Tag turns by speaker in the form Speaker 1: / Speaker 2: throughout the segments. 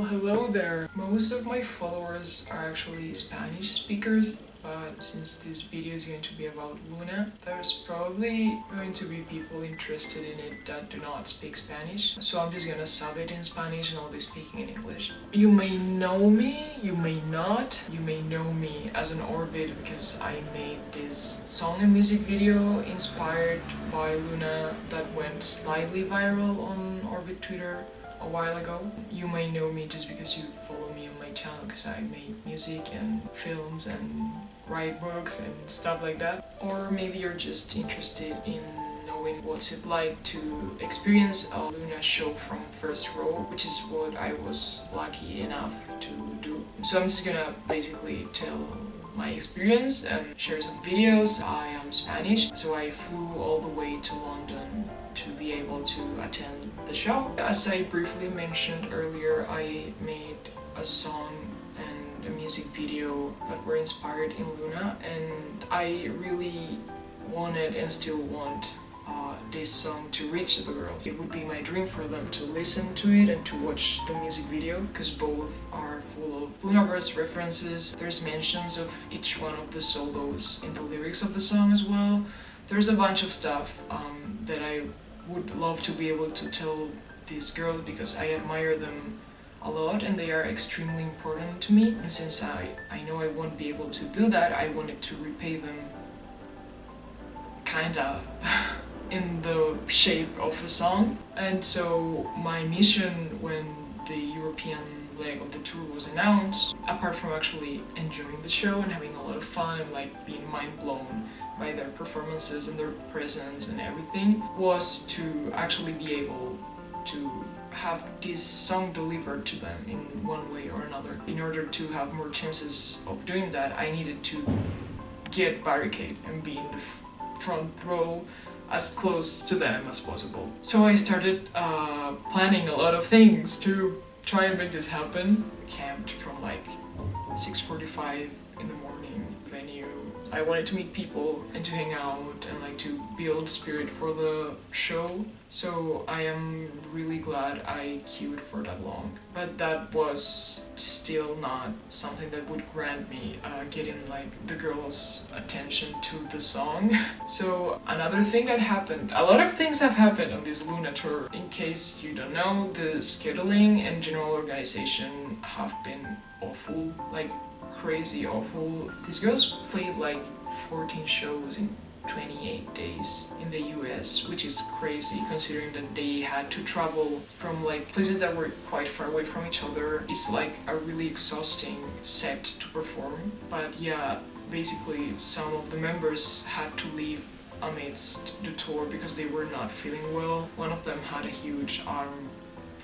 Speaker 1: Hello there. Most of my followers are actually Spanish speakers, but since this video is going to be about Luna, there's probably going to be people interested in it that do not speak Spanish. So I'm just gonna sub it in Spanish and I'll be speaking in English. You may know me, you may not. You may know me as an Orbit because I made this song and music video inspired by Luna that went slightly viral on Orbit Twitter a while ago. You may know me just because you follow me on my channel because I make music and films and write books and stuff like that. Or maybe you're just interested in knowing what's it like to experience a Luna show from first row, which is what I was lucky enough to do. So I'm just gonna basically tell my experience and share some videos. I am Spanish, so I flew all the way to London to be able to attend the show. As I briefly mentioned earlier, I made a song and a music video that were inspired in Luna, and I really wanted and still want this song to reach the girls. It would be my dream for them to listen to it and to watch the music video, because both are full of Lunaverse references. There's mentions of each one of the solos in the lyrics of the song as well. There's a bunch of stuff that I would love to be able to tell these girls because I admire them a lot and they are extremely important to me. And since I know I won't be able to do that, I wanted to repay them kinda in the shape of a song. And so my mission when the European leg of the tour was announced, apart from actually enjoying the show and having a lot of fun and like being mind blown by their performances and their presence and everything, was to actually be able to have this song delivered to them in one way or another. In order to have more chances of doing that, I needed to get barricade and be in the front row as close to them as possible. So I started planning a lot of things to try and make this happen. Camped from like 6:45 in the morning venue. I wanted to meet people and to hang out and like to build spirit for the show. So I am really glad I queued for that long. But that was still not something that would grant me getting like the girls' attention to the song. So another thing that happened, a lot of things have happened on this Luna tour. In case you don't know, the scheduling and general organization have been awful, like crazy awful. These girls played like 14 shows in 28 days in the US, which is crazy considering that they had to travel from like places that were quite far away from each other. It's like a really exhausting set to perform. But yeah, basically some of the members had to leave amidst the tour because they were not feeling well. One of them had a huge arm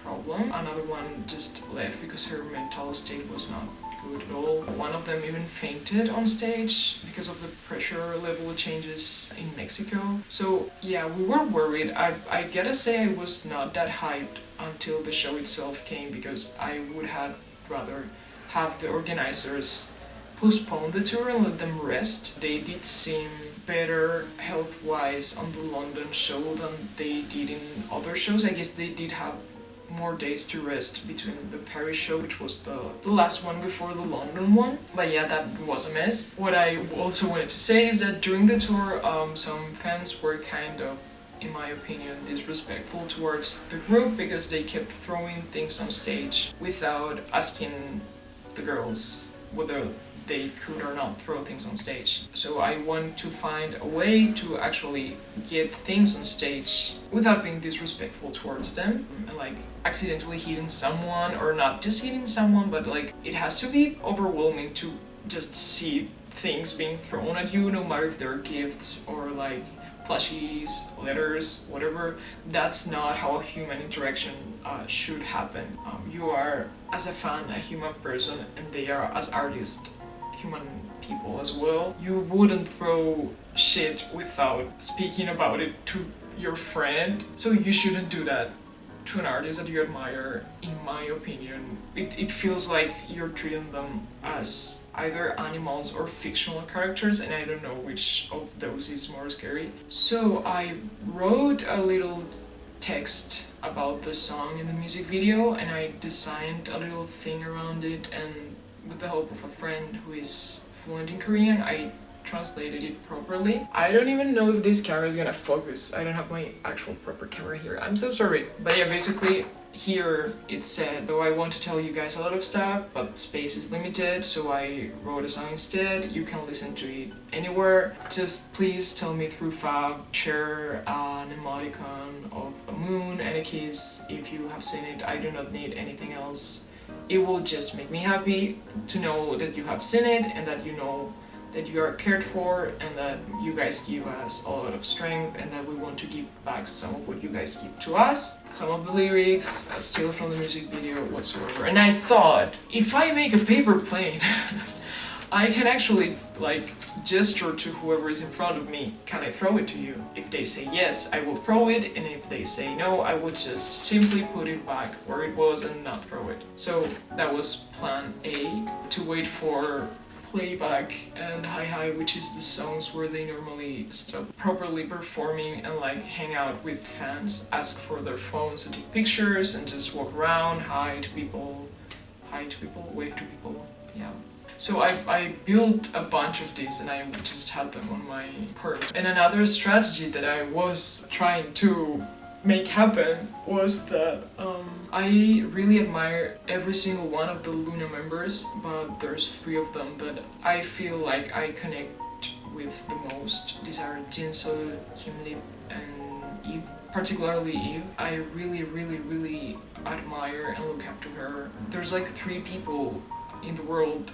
Speaker 1: problem. Another one just left because her mental state was not good at all. One of them even fainted on stage because of the pressure level changes in Mexico. So yeah, we were worried. I gotta say I was not that hyped until the show itself came, because I would have rather have the organizers postpone the tour and let them rest. They did seem better health-wise on the London show than they did in other shows. I guess they did have more days to rest between the Paris show, which was the last one before the London one. But yeah, that was a mess. What I also wanted to say is that during the tour, some fans were kind of, in my opinion, disrespectful towards the group because they kept throwing things on stage without asking the girls whether they could or not throw things on stage. So I want to find a way to actually get things on stage without being disrespectful towards them and like accidentally hitting someone, or not just hitting someone, but like it has to be overwhelming to just see things being thrown at you, no matter if they're gifts or like plushies, letters, whatever. That's not how a human interaction should happen. You are, as a fan, a human person, and they are, as artists, human people as well. You wouldn't throw shit without speaking about it to your friend, so you shouldn't do that to an artist that you admire, in my opinion. It feels like you're treating them as either animals or fictional characters, and I don't know which of those is more scary. So I wrote a little text about the song in the music video, and I designed a little thing around it, and with the help of a friend who is fluent in Korean, I translated it properly. I don't even know if this camera is gonna focus. I don't have my actual proper camera here. I'm so sorry. But yeah, basically here it said, so I want to tell you guys a lot of stuff, but space is limited, so I wrote a song instead. You can listen to it anywhere. Just please tell me through Fab, share an emoticon of a moon and a kiss if you have seen it. I do not need anything else. It will just make me happy to know that you have seen it and that you know that you are cared for and that you guys give us a lot of strength and that we want to give back some of what you guys give to us. Some of the lyrics are still from the music video whatsoever. And I thought, if I make a paper plane, I can actually like gesture to whoever is in front of me. Can I throw it to you? If they say yes, I will throw it, and if they say no, I would just simply put it back where it was and not throw it. So that was plan A, to wait for playback and hi hi, which is the songs where they normally stop properly performing and like hang out with fans, ask for their phones to take pictures and just walk around, hi to people, wave to people, yeah. So I built a bunch of these and I just had them on my purse. And another strategy that I was trying to make happen was that I really admire every single one of the Loona members, but there's 3 of them that I feel like I connect with the most. These are Jinsol, Kimlip, and Yves. Particularly Yves. I really admire and look up to her. There's like 3 people in the world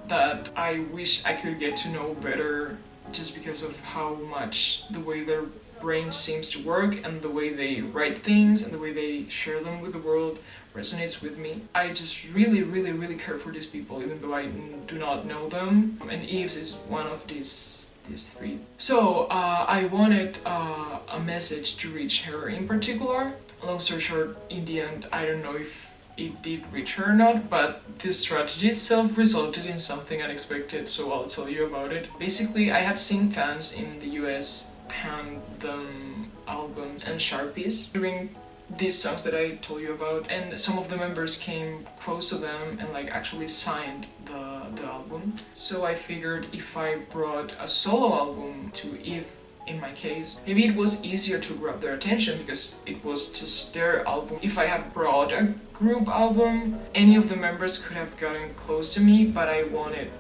Speaker 1: that I wish I could get to know better just because of how much the way their brain seems to work and the way they write things and the way they share them with the world resonates with me. I just really care for these people even though I do not know them, and Yves is one of these 3. So I wanted a message to reach her in particular. Long story short, in the end I don't know if it did reach her or not, but this strategy itself resulted in something unexpected, so I'll tell you about it. Basically, I had seen fans in the US hand them albums and Sharpies during these songs that I told you about, and some of the members came close to them and like actually signed the album. So I figured if I brought a solo album to Yves, in my case, maybe it was easier to grab their attention because it was just their album. If I had brought a group album, any of the members could have gotten close to me, but I wanted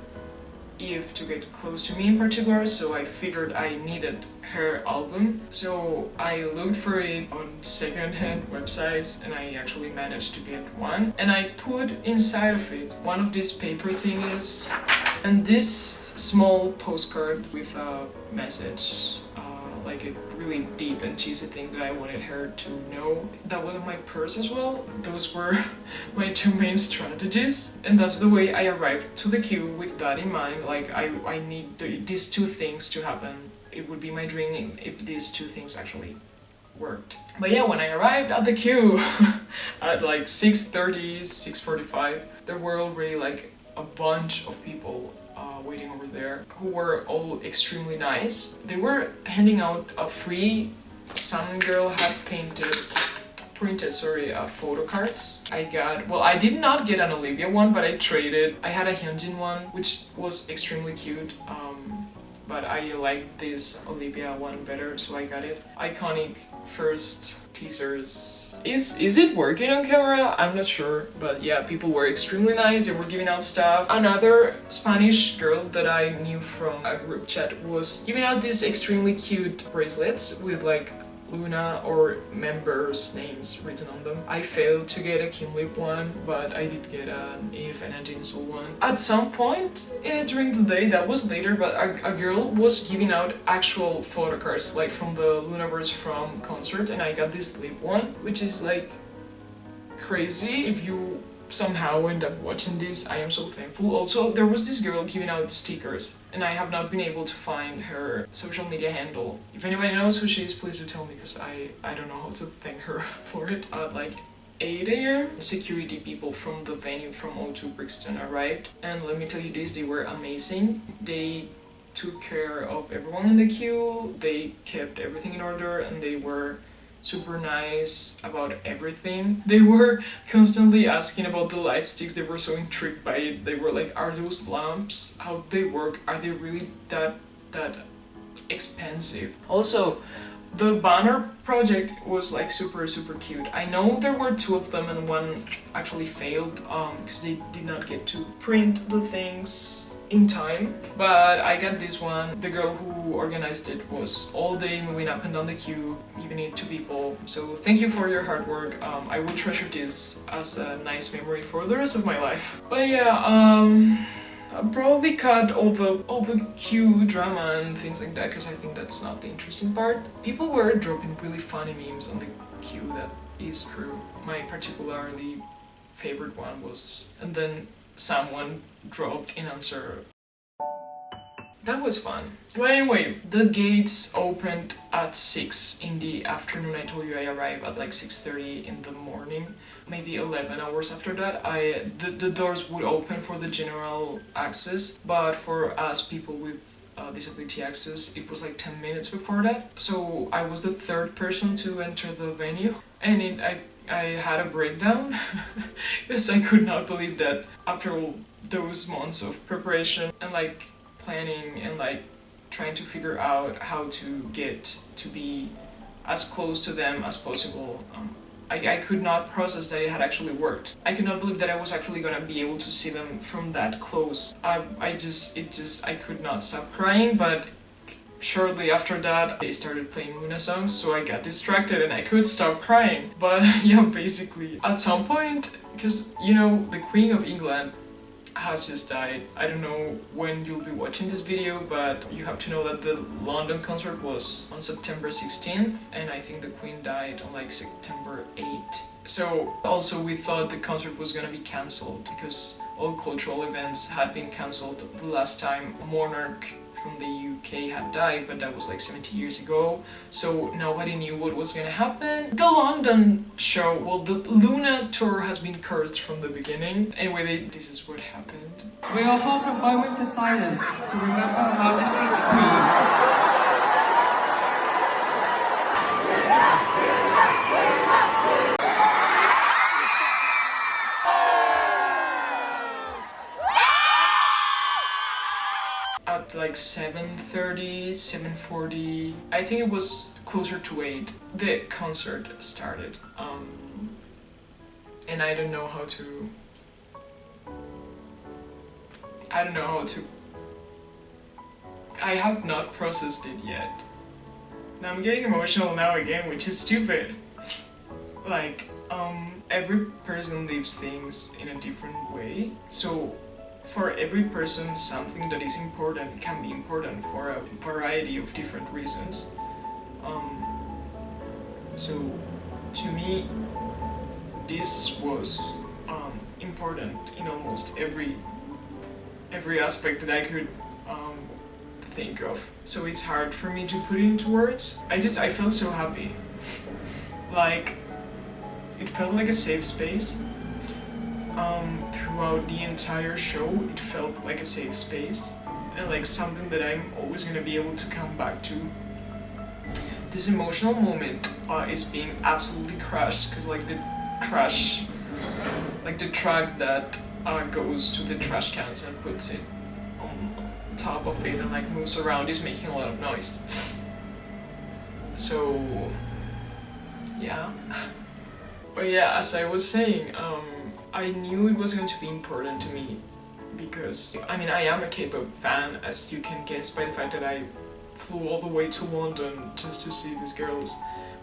Speaker 1: Yves to get close to me in particular, so I figured I needed her album. So I looked for it on second-hand websites and I actually managed to get one. And I put inside of it one of these paper thingies and this small postcard with a message. Like a really deep and cheesy thing that I wanted her to know. That was in my purse as well. Those were my 2 main strategies, and that's the way I arrived to the queue with that in mind. Like I need these 2 things to happen. It would be my dream if these 2 things actually worked. But yeah, when I arrived at the queue at like 6:30, 6:45, there were already like a bunch of people waiting over there who were all extremely nice. They were handing out a free, some girl had printed photo cards. I did not get an Olivia one, but I traded. I had a Hyunjin one, which was extremely cute. But I liked this Olivia one better, so I got it. Iconic first teasers. Is it working on camera? I'm not sure, but yeah, people were extremely nice. They were giving out stuff. Another Spanish girl that I knew from a group chat was giving out these extremely cute bracelets with like Loona or members' names written on them. I failed to get a Kimlip one, but I did get an Yves and a Jinsol one. At some point during the day, that was later, but a girl was giving out actual photo cards, like from the Loonaverse From concert, and I got this lip one, which is like crazy. If you somehow end up watching this, I am so thankful. Also, there was this girl giving out stickers, and I have not been able to find her social media handle. If anybody knows who she is, please do tell me, because I don't know how to thank her for it. At like 8 a.m. security people from the venue from O2 Brixton arrived, and let me tell you this, they were amazing. They took care of everyone in the queue, they kept everything in order, and they were super nice about everything. They were constantly asking about the light sticks. They were so intrigued by it. They were like, are those lamps? How do they work? Are they really that expensive? Also, the banner project was like super cute. I know there were two of them and one actually failed because they did not get to print the things in time, but I got this one. The girl who organized it was all day moving up and down the queue, giving it to people. So thank you for your hard work. I will treasure this as a nice memory for the rest of my life. But yeah, I'll probably cut all the queue drama and things like that because I think that's not the interesting part. People were dropping really funny memes on the queue, that is true. My particularly favorite one was, and then someone dropped in answer. That was fun. But anyway, the gates opened at 6 in the afternoon. I told you I arrived at like 6:30 in the morning. Maybe 11 hours after that, the doors would open for the general access, but for us people with disability access, it was like 10 minutes before that. So I was the third person to enter the venue, and I had a breakdown because I could not believe that after all those months of preparation and like planning and like trying to figure out how to get to be as close to them as possible, I could not process that it had actually worked. I could not believe that I was actually gonna be able to see them from that close. I could not stop crying, but shortly after that, they started playing Loona songs, so I got distracted and I could stop crying. But yeah, basically, at some point, because you know, the Queen of England has just died. I don't know when you'll be watching this video, but you have to know that the London concert was on September 16th, and I think the Queen died on like September 8th. So also we thought the concert was gonna be cancelled because all cultural events had been cancelled the last time a monarch from the UK had died, but that was like 70 years ago, so nobody knew what was gonna happen. The London show, well, the Loona tour has been cursed from the beginning. Anyway, this is what happened.
Speaker 2: We'll hold a moment of silence to remember Her Majesty the Queen.
Speaker 1: At like 7:30, 7:40, I think it was closer to 8, the concert started. And I don't know how to I have not processed it yet. Now I'm getting emotional now again, which is stupid. Like, every person lives things in a different way, so for every person, something that is important can be important for a variety of different reasons. So to me, this was important in almost every aspect that I could think of. So it's hard for me to put it into words. I felt so happy. Like, it felt like a safe space. Throughout the entire show, it felt like a safe space and like something that I'm always gonna be able to come back to. This emotional moment is being absolutely crushed because like the trash, like the track that goes to the trash cans and puts it on top of it and like moves around is making a lot of noise. So yeah. But yeah, as I was saying, I knew it was going to be important to me because, I mean, I am a K-pop fan, as you can guess by the fact that I flew all the way to London just to see these girls.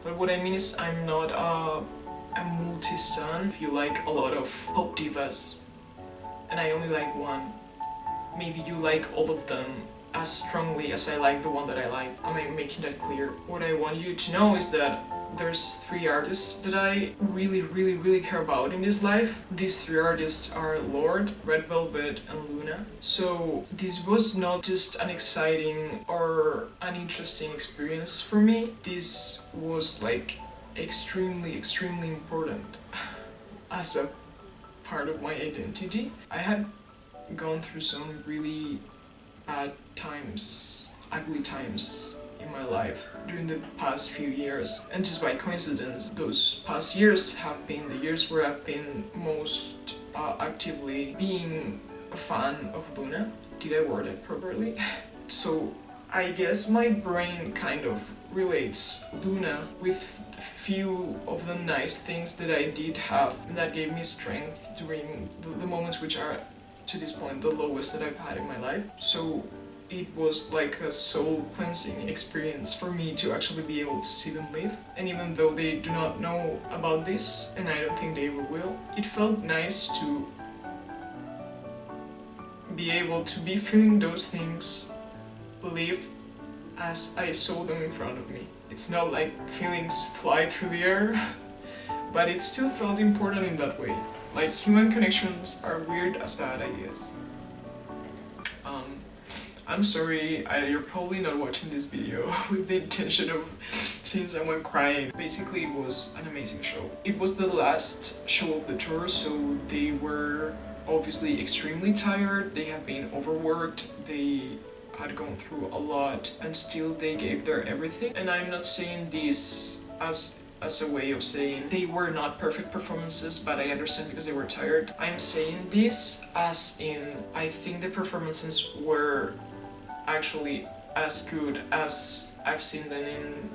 Speaker 1: But what I mean is I'm not a multi-stan. If you like a lot of pop divas and I only like one, maybe you like all of them as strongly as I like the one that I like. I'm making that clear. What I want you to know is that there's 3 artists that I really care about in this life. These 3 artists are Lorde, Red Velvet and Loona. So this was not just an exciting or an interesting experience for me. This was like extremely important as a part of my identity. I had gone through some really bad times, ugly times in my life during the past few years. And just by coincidence, those past years have been the years where I've been most actively being a fan of Loona. Did I word it properly? So I guess my brain kind of relates Loona with few of the nice things that I did have and that gave me strength during the moments which are to this point the lowest that I've had in my life. So it was like a soul cleansing experience for me to actually be able to see them live. And even though they do not know about this, and I don't think they ever will, it felt nice to be able to be feeling those things live as I saw them in front of me. It's not like feelings fly through the air, but it still felt important in that way. Like, human connections are weird as that, I guess. I'm sorry, you're probably not watching this video with the intention of seeing someone crying. Basically, it was an amazing show. It was the last show of the tour, so they were obviously extremely tired. They have been overworked. They had gone through a lot, and still they gave their everything. And I'm not saying this as a way of saying they were not perfect performances, but I understand because they were tired. I'm saying this as in, I think the performances were actually as good as I've seen them in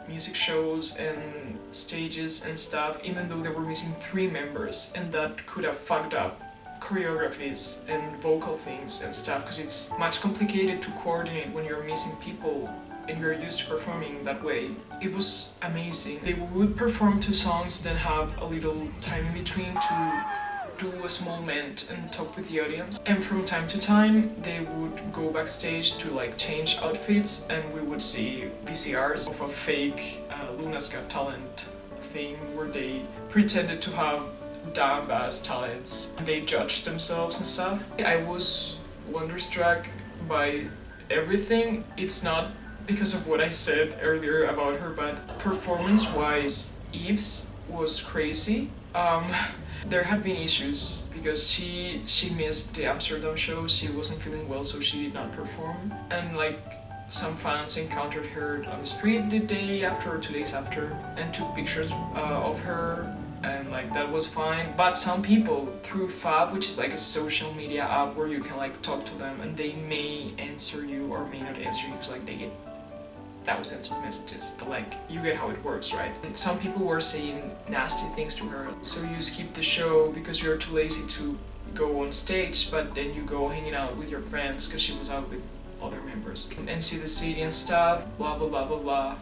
Speaker 1: music shows and stages and stuff, even though they were missing 3 members, and that could have fucked up choreographies and vocal things and stuff, because it's much complicated to coordinate when you're missing people and you're used to performing that way. It was amazing. They would perform 2 songs, then have a little time in between to do a small ment and talk with the audience. And from time to time, they would go backstage to like change outfits, and we would see VCRs of a fake Loona's Got Talent thing where they pretended to have dumb ass talents and they judged themselves and stuff. I was wonderstruck by everything. It's not because of what I said earlier about her, but performance-wise, Yves was crazy. There had been issues because she missed the Amsterdam show. She wasn't feeling well, so she did not perform. And like, some fans encountered her on the street the day after or 2 days after and took pictures of her, and like that was fine. But some people through Fab, which is like a social media app where you can like talk to them and they may answer you or may not answer you, because like they get thousands of messages, but like, you get how it works, right? And some people were saying nasty things to her. So you skip the show because you're too lazy to go on stage, but then you go hanging out with your friends because she was out with other members and see the city and stuff, blah blah blah blah blah.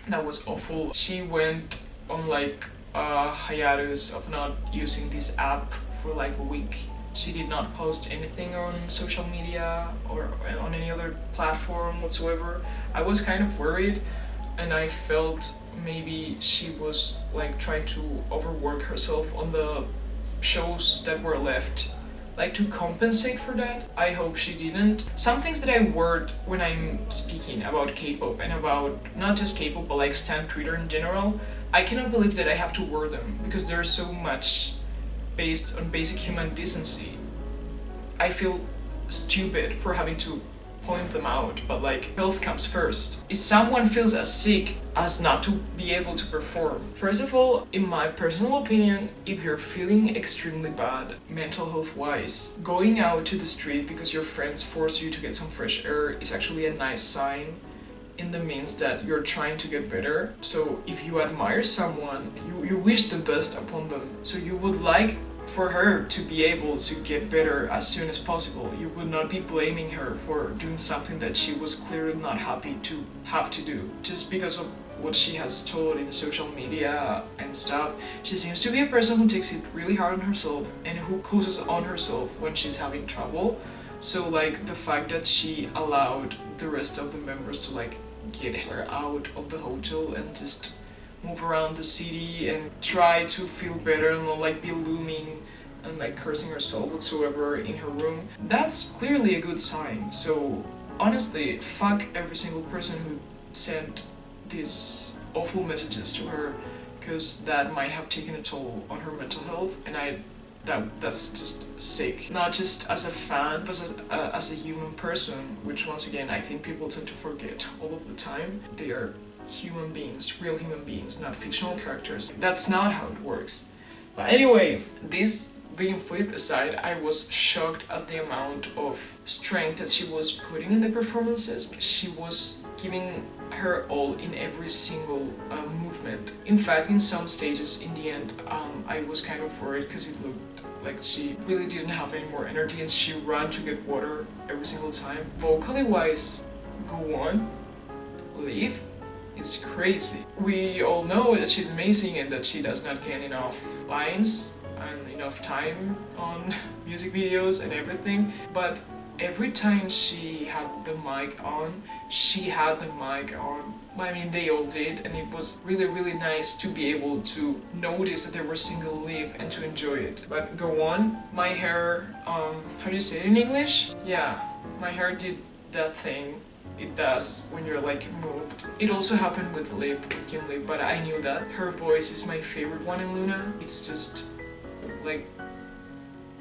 Speaker 1: That was awful. She went on like a hiatus of not using this app for like a week. She did not post anything on social media or on any other platform whatsoever. I was kind of worried, and I felt maybe she was like trying to overwork herself on the shows that were left, like to compensate for that. I hope she didn't. Some things that I word when I'm speaking about K-pop and about not just K-pop but like stan Twitter in general, I cannot believe that I have to word them because there's so much based on basic human decency. I feel stupid for having to point them out, but like, health comes first. If someone feels as sick as not to be able to perform, first of all, in my personal opinion, if you're feeling extremely bad mental health wise, going out to the street because your friends force you to get some fresh air is actually a nice sign, in the means that you're trying to get better. So if you admire someone, you wish the best upon them. So you would like for her to be able to get better as soon as possible. You would not be blaming her for doing something that she was clearly not happy to have to do. Just because of what she has told in social media and stuff, she seems to be a person who takes it really hard on herself and who closes on herself when she's having trouble. So like, the fact that she allowed the rest of the members to like get her out of the hotel and just move around the city and try to feel better and not like be looming and like cursing herself whatsoever in her room, that's clearly a good sign. So honestly, fuck every single person who sent these awful messages to her, because that might have taken a toll on her mental health, and I that's just sick. Not just as a fan, but as a human person, which once again I think people tend to forget all of the time. They are human beings, real human beings, not fictional characters. That's not how it works. But anyway, this being flipped aside, I was shocked at the amount of strength that she was putting in the performances. She was giving her all in every single movement. In fact, in some stages, in the end, I was kind of worried because it looked like she really didn't have any more energy and she ran to get water every single time. Vocally wise, go on, leave. It's crazy. We all know that she's amazing and that she does not get enough lines and enough time on music videos and everything, but every time she had the mic on, she had the mic on. I mean, they all did, and it was really, really nice to be able to notice that they were single lip and to enjoy it. But go on. My hair, how do you say it in English? Yeah, my hair did that thing it does when you're like moved. It also happened with Kim Lip, but I knew that. Her voice is my favorite one in Loona. It's just like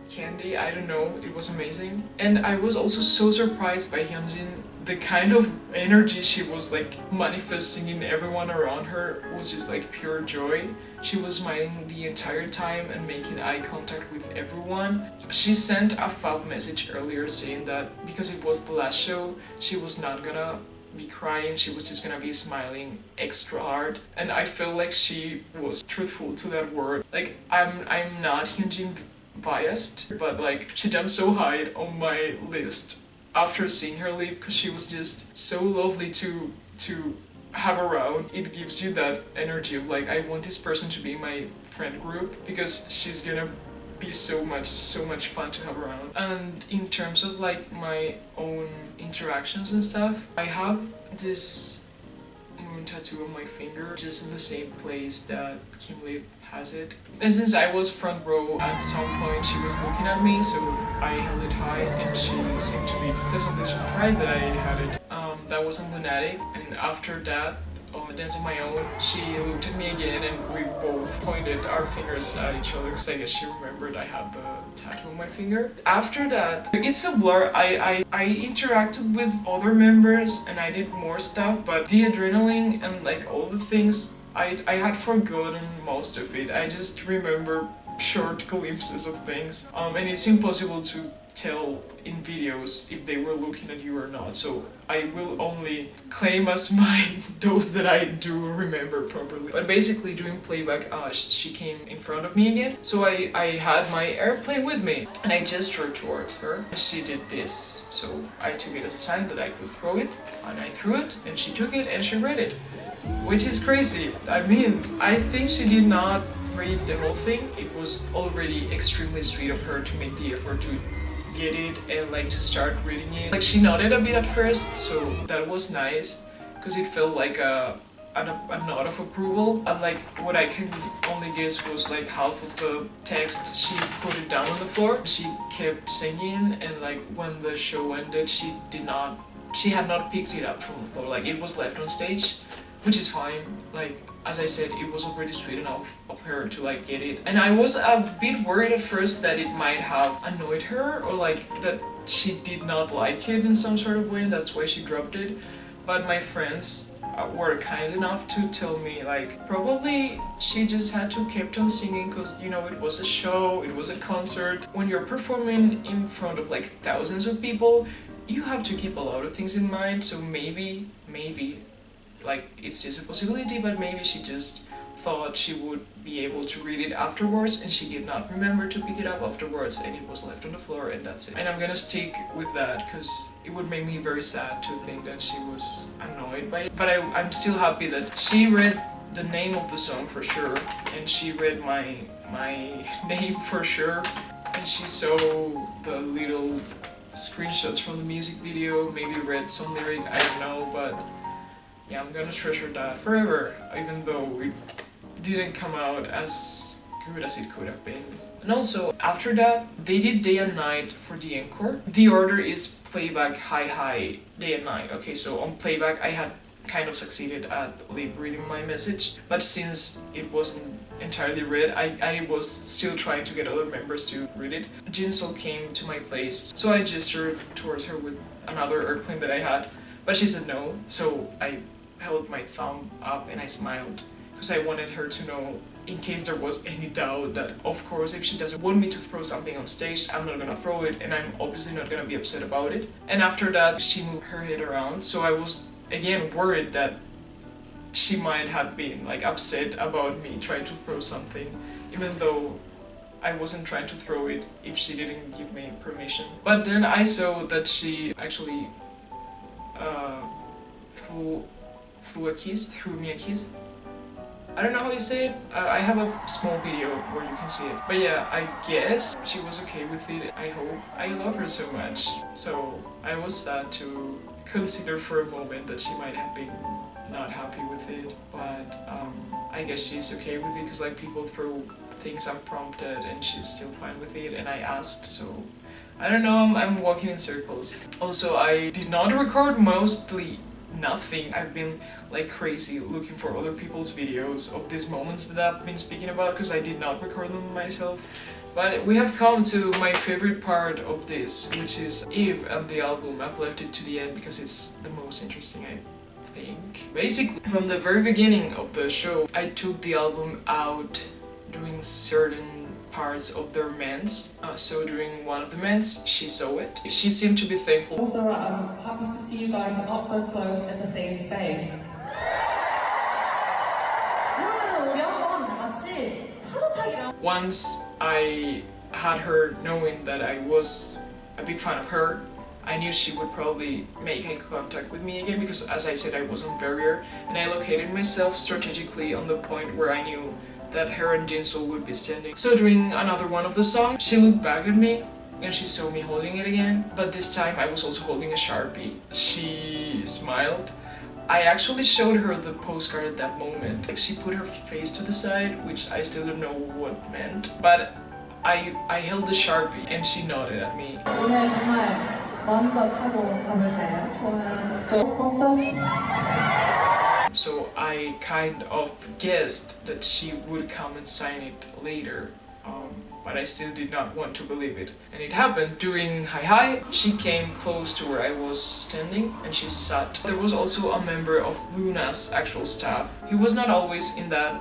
Speaker 1: candy, I don't know, it was amazing. And I was also so surprised by Hyunjin. The kind of energy she was like manifesting in everyone around her was just like pure joy. She was smiling the entire time and making eye contact with everyone. She sent a fab message earlier saying that because it was the last show, she was not gonna be crying, she was just gonna be smiling extra hard. And I felt like she was truthful to that word. Like, I'm not Hyunjin biased, but like she jumped so high on my list after seeing her leave because she was just so lovely to have around. It gives you that energy of like, I want this person to be my friend group because she's gonna be so much fun to have around. And in terms of like my own interactions and stuff, I have this moon tattoo on my finger just in the same place that Kim Lip has it. And since I was front row, at some point she was looking at me, so I held it high and she seemed to be pleasantly surprised that I had it. That was on Lunatic, and after that, on Dance on My Own, she looked at me again and we both pointed our fingers at each other because I guess she remembered I had the tattoo on my finger. After that, it's a blur. I interacted with other members and I did more stuff, but the adrenaline and like all the things, I had forgotten most of it. I just remember short glimpses of things, and it's impossible to tell in videos if they were looking at you or not, so I will only claim as mine those that I do remember properly. But basically during playback, she came in front of me again, so I had my airplane with me and I gestured towards her. She did this, so I took it as a sign that I could throw it, and I threw it and she took it and she read it, which is crazy. I mean, I think she did not read the whole thing. It was already extremely sweet of her to make the effort to get it and like to start reading it. Like, she nodded a bit at first, so that was nice because it felt like a nod of approval. And like what I can only guess was like half of the text, she put it down on the floor. She kept singing, and like when the show ended, she had not picked it up from the floor. Like, it was left on stage, which is fine. Like, as I said, it was already sweet enough of her to like get it. And I was a bit worried at first that it might have annoyed her, or like that she did not like it in some sort of way and that's why she dropped it. But my friends were kind enough to tell me like probably she just had to keep on singing because, you know, it was a show, it was a concert. When you're performing in front of like thousands of people, you have to keep a lot of things in mind. So maybe like, it's just a possibility, but maybe she just thought she would be able to read it afterwards and she did not remember to pick it up afterwards and it was left on the floor, and that's it. And I'm gonna stick with that because it would make me very sad to think that she was annoyed by it. But I'm still happy that she read the name of the song for sure, and she read my name for sure, and she saw the little screenshots from the music video, maybe read some lyric, I don't know, but yeah, I'm gonna treasure that forever, even though it didn't come out as good as it could have been. And also, after that, they did day and night for the encore. The order is playback, high, day and night. Okay, so on playback, I had kind of succeeded at lip reading my message, but since it wasn't entirely read, I was still trying to get other members to read it. Jinsoo came to my place, so I gestured towards her with another airplane that I had, but she said no, so I held my thumb up and I smiled, because I wanted her to know, in case there was any doubt, that of course if she doesn't want me to throw something on stage, I'm not gonna throw it, and I'm obviously not gonna be upset about it. And after that, she moved her head around, so I was again worried that she might have been like upset about me trying to throw something, even though I wasn't trying to throw it if she didn't give me permission. But then I saw that she actually threw me a kiss. I don't know how you say it. I have a small video where you can see it. But yeah, I guess she was okay with it, I hope. I love her so much. So I was sad to consider for a moment that she might have been not happy with it. But I guess she's okay with it, because like people throw things unprompted and she's still fine with it, and I asked, so I don't know, I'm walking in circles. Also, I did not record mostly nothing. I've been like crazy looking for other people's videos of these moments that I've been speaking about, because I did not record them myself. But we have come to my favorite part of this, which is Yves and the album. I've left it to the end because it's the most interesting, I think. Basically, from the very beginning of the show, I took the album out during certain parts of their mens. So during one of the mens, she saw it. She seemed to be thankful.
Speaker 2: Also, I'm happy to see you guys up so close in the same space.
Speaker 1: Once I had her knowing that I was a big fan of her, I knew she would probably make eye contact with me again, because as I said, I was on barrier, and I located myself strategically on the point where I knew that her and Jinsoo would be standing. So during another one of the songs, she looked back at me and she saw me holding it again, but this time I was also holding a Sharpie. She smiled. I actually showed her the postcard at that moment. Like, she put her face to the side, which I still don't know what meant, but I held the Sharpie and she nodded at me.
Speaker 3: 오늘 정말 마음껏 하고 가볼까요? 좋아요.
Speaker 1: So I kind of guessed that she would come and sign it later, but I still did not want to believe it. And it happened during Hi Hi. She came close to where I was standing and she sat. There was also a member of Loona's actual staff. He was not always in that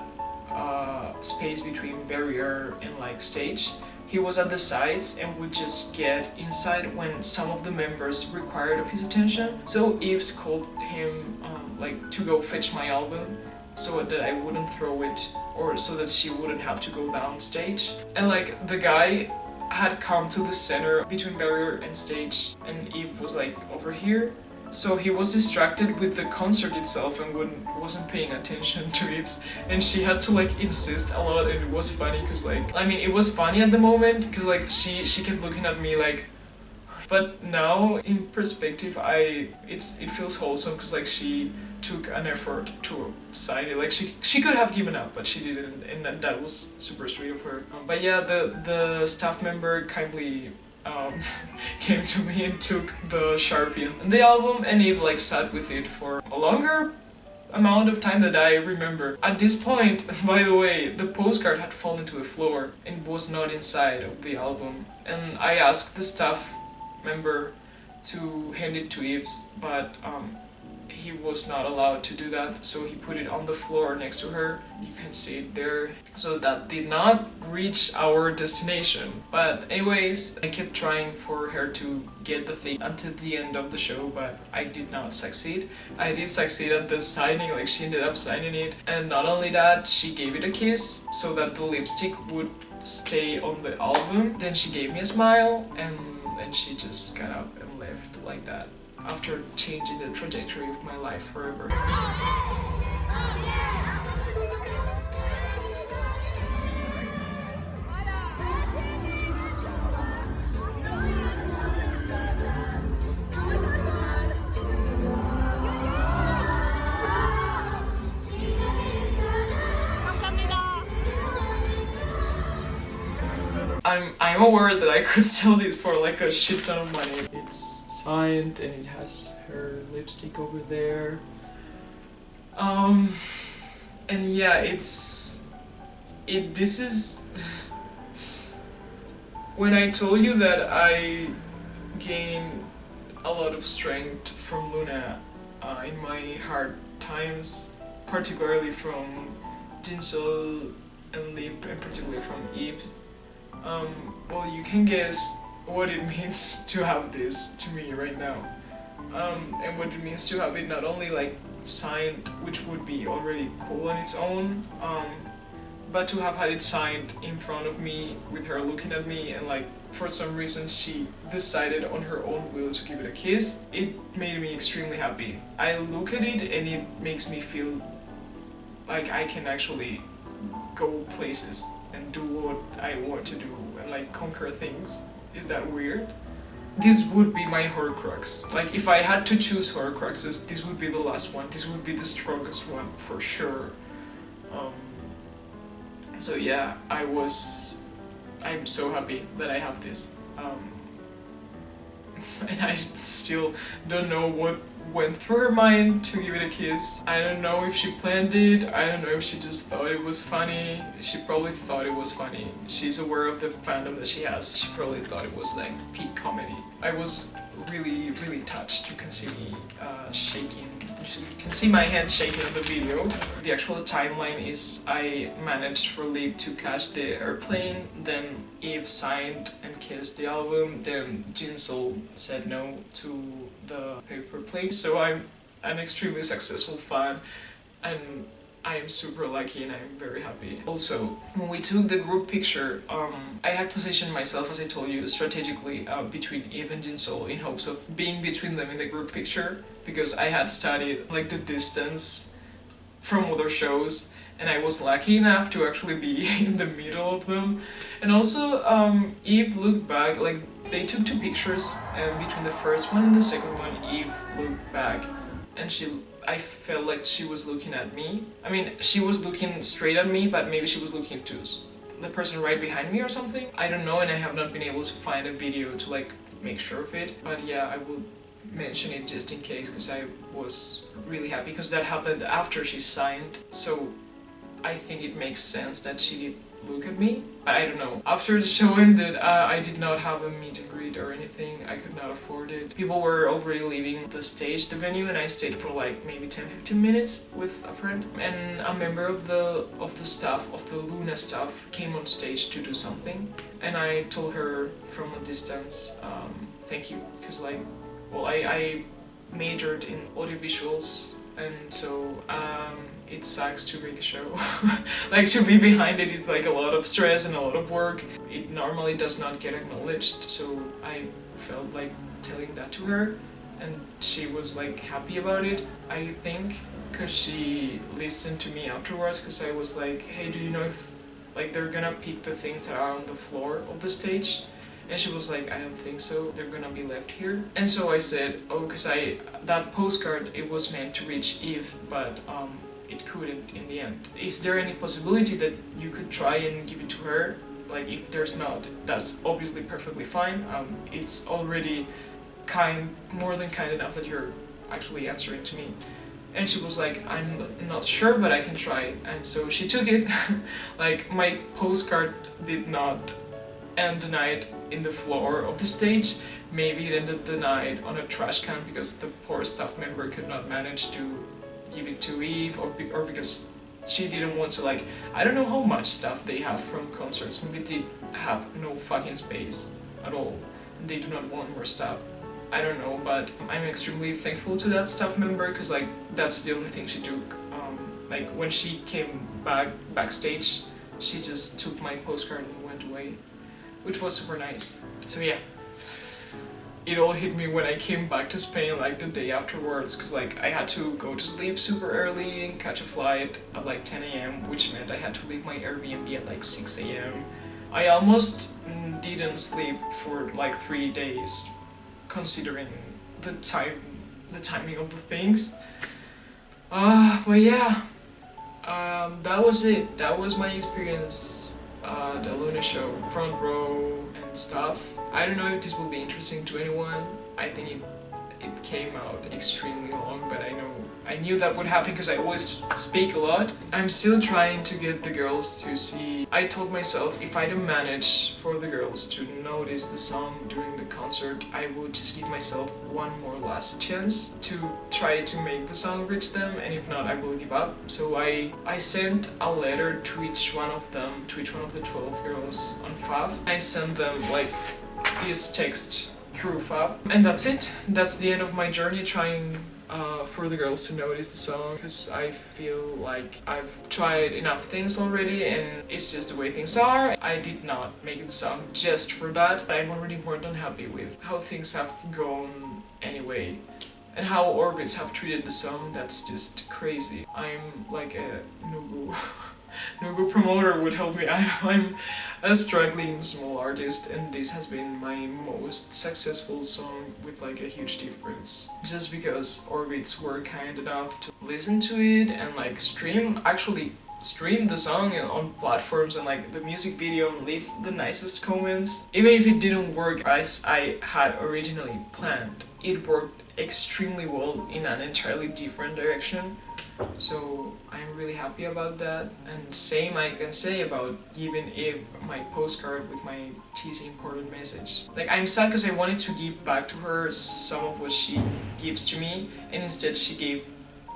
Speaker 1: space between barrier and like stage. He was at the sides and would just get inside when some of the members required of his attention. So Yves called him like to go fetch my album so that I wouldn't throw it, or so that she wouldn't have to go downstage. And like the guy had come to the center between barrier and stage, and Yves was like over here. So he was distracted with the concert itself and wasn't paying attention to Yves, and she had to like insist a lot, and it was funny because like, I mean, it was funny at the moment because like she kept looking at me like, but now in perspective it feels wholesome because like she took an effort to sign it. Like she could have given up, but she didn't, and that was super sweet of her. But yeah, the staff member kindly came to me and took the Sharpie and the album, and Yves like sat with it for a longer amount of time that I remember. At this point, by the way, the postcard had fallen to the floor and was not inside of the album, and I asked the staff member to hand it to Yves, but he was not allowed to do that, so he put it on the floor next to her. You can see it there. So that did not reach our destination. But anyways, I kept trying for her to get the thing until the end of the show, but I did not succeed. I did succeed at the signing, like she ended up signing it. And not only that, she gave it a kiss so that the lipstick would stay on the album. Then she gave me a smile, and then she just got up and left like that, after changing the trajectory of my life forever. I'm aware that I could sell this for like a shit ton of money. It's signed and it has her lipstick over there. And yeah, this is when I told you that I gained a lot of strength from Loona in my hard times, particularly from Jinsol and Lip, and particularly from Yves. Well, you can guess what it means to have this to me right now, and what it means to have it not only like signed, which would be already cool on its own, but to have had it signed in front of me with her looking at me, and like for some reason she decided on her own will to give it a kiss. It made me extremely happy. I look at it and it makes me feel like I can actually go places and do what I want to do and like conquer things. Is that weird? This would be my Horcrux. Like if I had to choose Horcruxes, this would be the last one. This would be the strongest one for sure. So yeah, I'm so happy that I have this. And I still don't know what went through her mind to give it a kiss. I don't know if she planned it, I don't know if she just thought it was funny. She probably thought it was funny. She's aware of the fandom that she has. She probably thought it was like peak comedy. I was really, really touched. You can see me shaking. You can see my hand shaking in the video. The actual timeline is I managed for Lip to catch the airplane, then Eve signed and kissed the album, then Jinsol said no to the paper plate. So I'm an extremely successful fan, and I am super lucky and I'm very happy. Also, when we took the group picture, I had positioned myself, as I told you, strategically between Eve and Jinsol in hopes of being between them in the group picture, because I had studied like the distance from other shows and I was lucky enough to actually be in the middle of them. And also Eve looked back, like they took two pictures, and between the first one and the second one Eve looked back and I felt like she was looking at me. I mean, she was looking straight at me, but maybe she was looking to the person right behind me or something. I don't know, and I have not been able to find a video to like make sure of it. But yeah, I will mention it just in case, because I was really happy, because that happened after she signed. So I think it makes sense that she did look at me, but I don't know. After the show ended, I did not have a meet and greet or anything. I could not afford it. People were already leaving the stage, the venue, and I stayed for like maybe 10-15 minutes with a friend. And a member of the staff, of the Loona staff, came on stage to do something. And I told her from a distance, thank you, because like, well, I majored in audiovisuals, and so it sucks to make a show. Like, to be behind it is like a lot of stress and a lot of work. It normally does not get acknowledged, so I felt like telling that to her, and she was like happy about it, I think, because she listened to me afterwards, because I was like, hey, do you know if like they're gonna pick the things that are on the floor of the stage? And she was like, I don't think so, they're gonna be left here. And so I said, oh, because that postcard, it was meant to reach Eve, but it couldn't in the end. Is there any possibility that you could try and give it to her? Like, if there's not, that's obviously perfectly fine. It's already more than kind enough that you're actually answering to me. And she was like, I'm not sure, but I can try. And so she took it. Like, my postcard did not end the night in the floor of the stage. Maybe it ended the night on a trash can, because the poor staff member could not manage to give it to Eve, or because she didn't want to, like, I don't know how much stuff they have from concerts. Maybe they have no fucking space at all. They do not want more stuff. I don't know, but I'm extremely thankful to that staff member, because like that's the only thing she took. Like, when she came backstage, she just took my postcard and went away, which was super nice. So yeah, it all hit me when I came back to Spain, like the day afterwards, because like I had to go to sleep super early and catch a flight at like 10 a.m, which meant I had to leave my Airbnb at like 6 a.m. I almost didn't sleep for like 3 days, considering the timing of the things. But yeah, that was it. That was my experience at the Loona show, front row and stuff. I don't know if this will be interesting to anyone. I think it came out extremely long, but I knew that would happen because I always speak a lot. I'm still trying to get the girls to see. I told myself if I don't manage for the girls to notice the song during the concert, I would just give myself one more last chance to try to make the song reach them, and if not, I will give up. So I sent a letter to each one of them, to each one of the 12 girls on Fav. I sent them like this text through Fav, and that's it. That's the end of my journey trying for the girls to notice the song, because I feel like I've tried enough things already and it's just the way things are. I did not make the song just for that. I'm already more than happy with how things have gone anyway, and how Orbits have treated the song. That's just crazy. I'm like a no-go promoter would help me. I'm a struggling small artist, and this has been my most successful song with like a huge difference. Just because Orbits were kind enough to listen to it and like stream the song on platforms, and like the music video, and leave the nicest comments. Even if it didn't work as I had originally planned, it worked extremely well in an entirely different direction. So I'm really happy about that, and same I can say about giving Eve my postcard with my teasing important message. Like, I'm sad because I wanted to give back to her some of what she gives to me, and instead she gave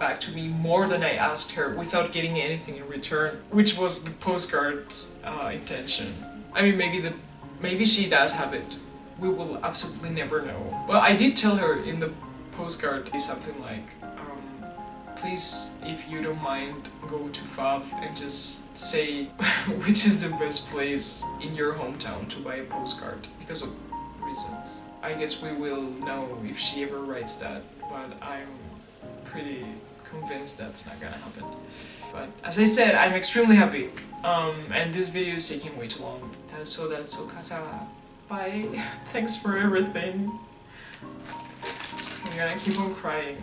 Speaker 1: back to me more than I asked her without getting anything in return, which was the postcard's intention. I mean, maybe she does have it. We will absolutely never know. But I did tell her in the postcard something like, please, if you don't mind, go to Fav and just say which is the best place in your hometown to buy a postcard, because of reasons. I guess we will know if she ever writes that, but I'm pretty convinced that's not gonna happen. But as I said, I'm extremely happy. And this video is taking way too long. That's so 가자. Bye. Thanks for everything. I'm gonna keep on crying.